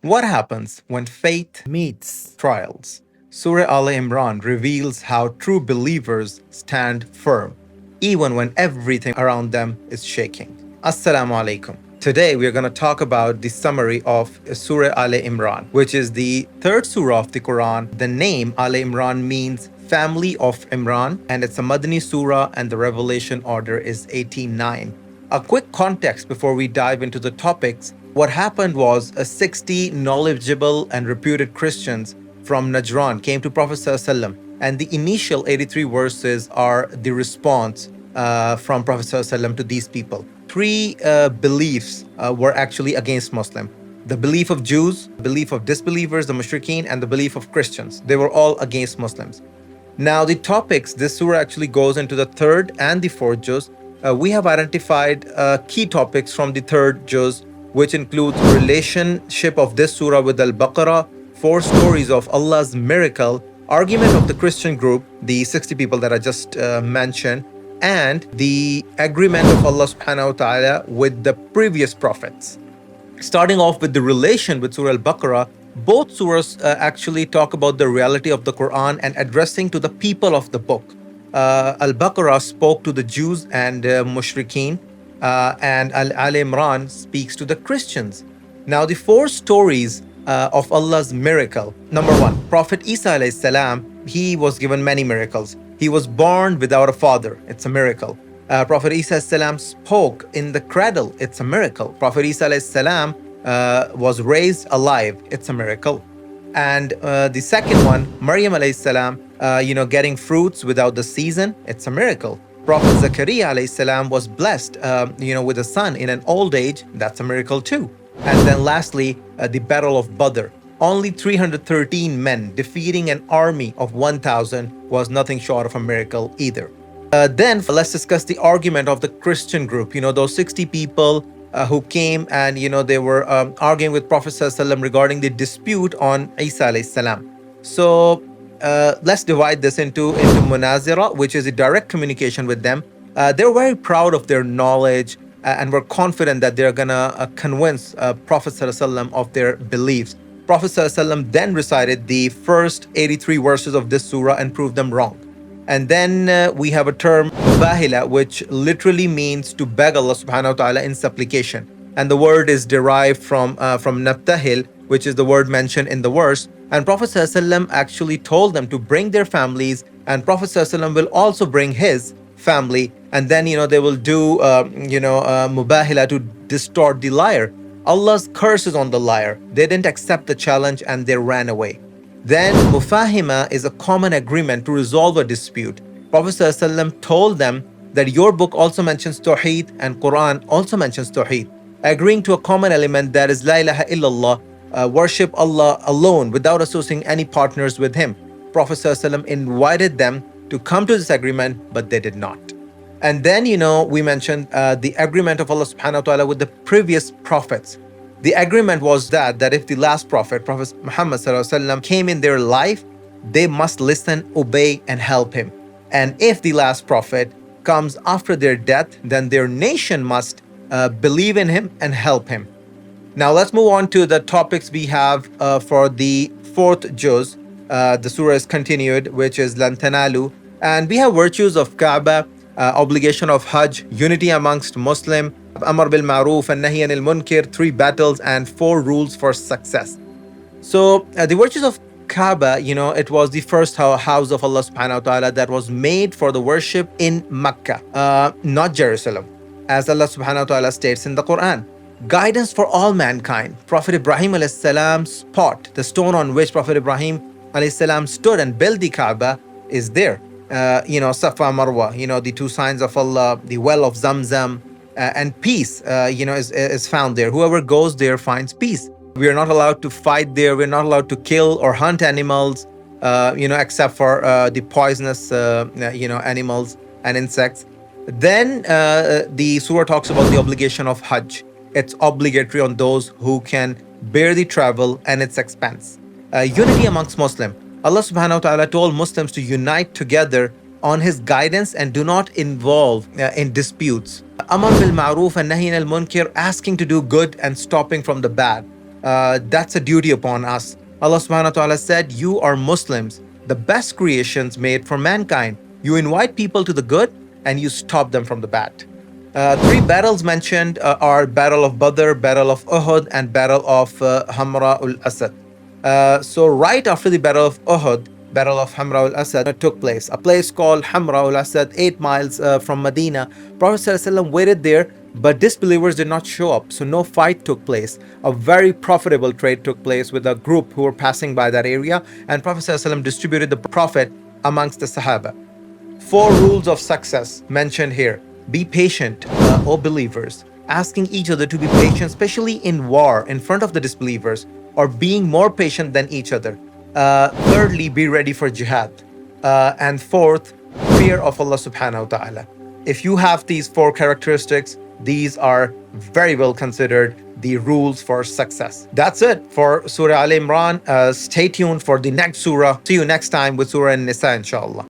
What happens when faith meets trials? Surah Ale-Imran reveals how true believers stand firm, even when everything around them is shaking. Assalamu alaikum. Today we are going to talk about the summary of Surah Ale-Imran, which is the third surah of the Quran. The name Ale-Imran means family of Imran, and it's a Madani surah, and the revelation order is 89. A quick context before we dive into the topics. What happened was 60 knowledgeable and reputed Christians from Najran came to Prophet ﷺ, and the initial 83 verses are the response from Prophet ﷺ to these people. Three beliefs were actually against Muslim. The belief of Jews, belief of disbelievers, the mushrikeen, and the belief of Christians. They were all against Muslims. Now the topics, this surah actually goes into the third and the fourth juz. We have identified key topics from the third juz, which includes relationship of this surah with Al-Baqarah, 4 stories of Allah's miracle, argument of the Christian group, the 60 people that I just mentioned, and the agreement of Allah subhanahu wa ta'ala with the previous prophets. Starting off with the relation with Surah Al-Baqarah, both surahs actually talk about the reality of the Quran and addressing to the people of the book. Al-Baqarah spoke to the Jews and mushrikeen, and Al-Imran speaks to the Christians. Now the 4 stories of Allah's miracle. Number 1, Prophet Isa alayhi salam, he was given many miracles. He was born without a father. It's a miracle. Prophet Isa alayhi salam spoke in the cradle. It's a miracle. Prophet Isa alayhi salam was raised alive. It's a miracle. And the second one, Maryam alayhi salam, getting fruits without the season. It's a miracle. Prophet Zakaria alayhi salam was blessed, with a son in an old age. That's a miracle too. And then lastly, the Battle of Badr. Only 313 men defeating an army of 1,000 was nothing short of a miracle either. Then let's discuss the argument of the Christian group. Those 60 people who came and, they were arguing with Prophet ﷺ regarding the dispute on Isa alayhi salam. So let's divide this into munazira, which is a direct communication with them. They're very proud of their knowledge and were confident that they're gonna convince Prophet ﷺ of their beliefs. Prophet ﷺ then recited the first 83 verses of this surah and proved them wrong. And then we have a term bahila, which literally means to beg Allah subhanahu wa ta'ala in supplication. And the word is derived from nabtahil, which is the word mentioned in the verse. And Prophet ﷺ actually told them to bring their families, and Prophet ﷺ will also bring his family, and then they will do mubahila to distort the liar. Allah's curses on the liar. They didn't accept the challenge and they ran away. Then mufahima is a common agreement to resolve a dispute. Prophet ﷺ told them that your book also mentions Tawheed and Quran also mentions Tawheed, agreeing to a common element, that is La ilaha illallah, worship Allah alone without associating any partners with him. Prophet ﷺ invited them to come to this agreement, but they did not. And then, we mentioned the agreement of Allah subhanahu wa ta'ala with the previous prophets. The agreement was that if the last prophet, Prophet Muhammad sallallahu alaihi wasallam, came in their life, they must listen, obey, and help him. And if the last prophet comes after their death, then their nation must believe in him and help him. Now let's move on to the topics we have for the fourth juz. The surah is continued, which is Lan Tanalu. And we have virtues of Kaaba, obligation of Hajj, unity amongst Muslim, Amr bil Ma'ruf and Nahi anil Munkar, 3 battles and 4 rules for success. So the virtues of Kaaba, it was the first house of Allah subhanahu wa ta'ala that was made for the worship in Mecca, not Jerusalem, as Allah subhanahu wa ta'ala states in the Quran. Guidance for all mankind. Prophet Ibrahim alayhi salam's spot, the stone on which Prophet Ibrahim alayhi salam stood and built the Kaaba, is there. Safa, Marwa, the 2 signs of Allah, the well of Zamzam, and peace, is found there. Whoever goes there finds peace. We are not allowed to fight there. We're not allowed to kill or hunt animals, except for the poisonous, animals and insects. Then the surah talks about the obligation of Hajj. It's obligatory on those who can bear the travel and its expense. Unity amongst Muslims. Allah subhanahu wa ta'ala told Muslims to unite together on his guidance and do not involve in disputes. Amr bil Ma'ruf and Nahi anil Munkar, asking to do good and stopping from the bad. That's a duty upon us. Allah subhanahu wa ta'ala said, "You are Muslims, the best creations made for mankind. You invite people to the good and you stop them from the bad." Three battles mentioned are Battle of Badr, Battle of Uhud, and Battle of Hamra ul-Asad. So right after the Battle of Uhud, Battle of Hamra al-Asad took place. A place called Hamra al-Asad, 8 miles from Medina. Prophet ﷺ waited there, but disbelievers did not show up, so no fight took place. A very profitable trade took place with a group who were passing by that area, and Prophet ﷺ distributed the profit amongst the Sahaba. 4 rules of success mentioned here. Be patient, O believers, asking each other to be patient, especially in war in front of the disbelievers, or being more patient than each other. Thirdly, be ready for jihad. And fourth, fear of Allah subhanahu wa ta'ala. If you have these 4 characteristics, these are very well considered the rules for success. That's it for Surah Ale-Imran. Stay tuned for the next surah. See you next time with Surah An-Nisa, inshallah.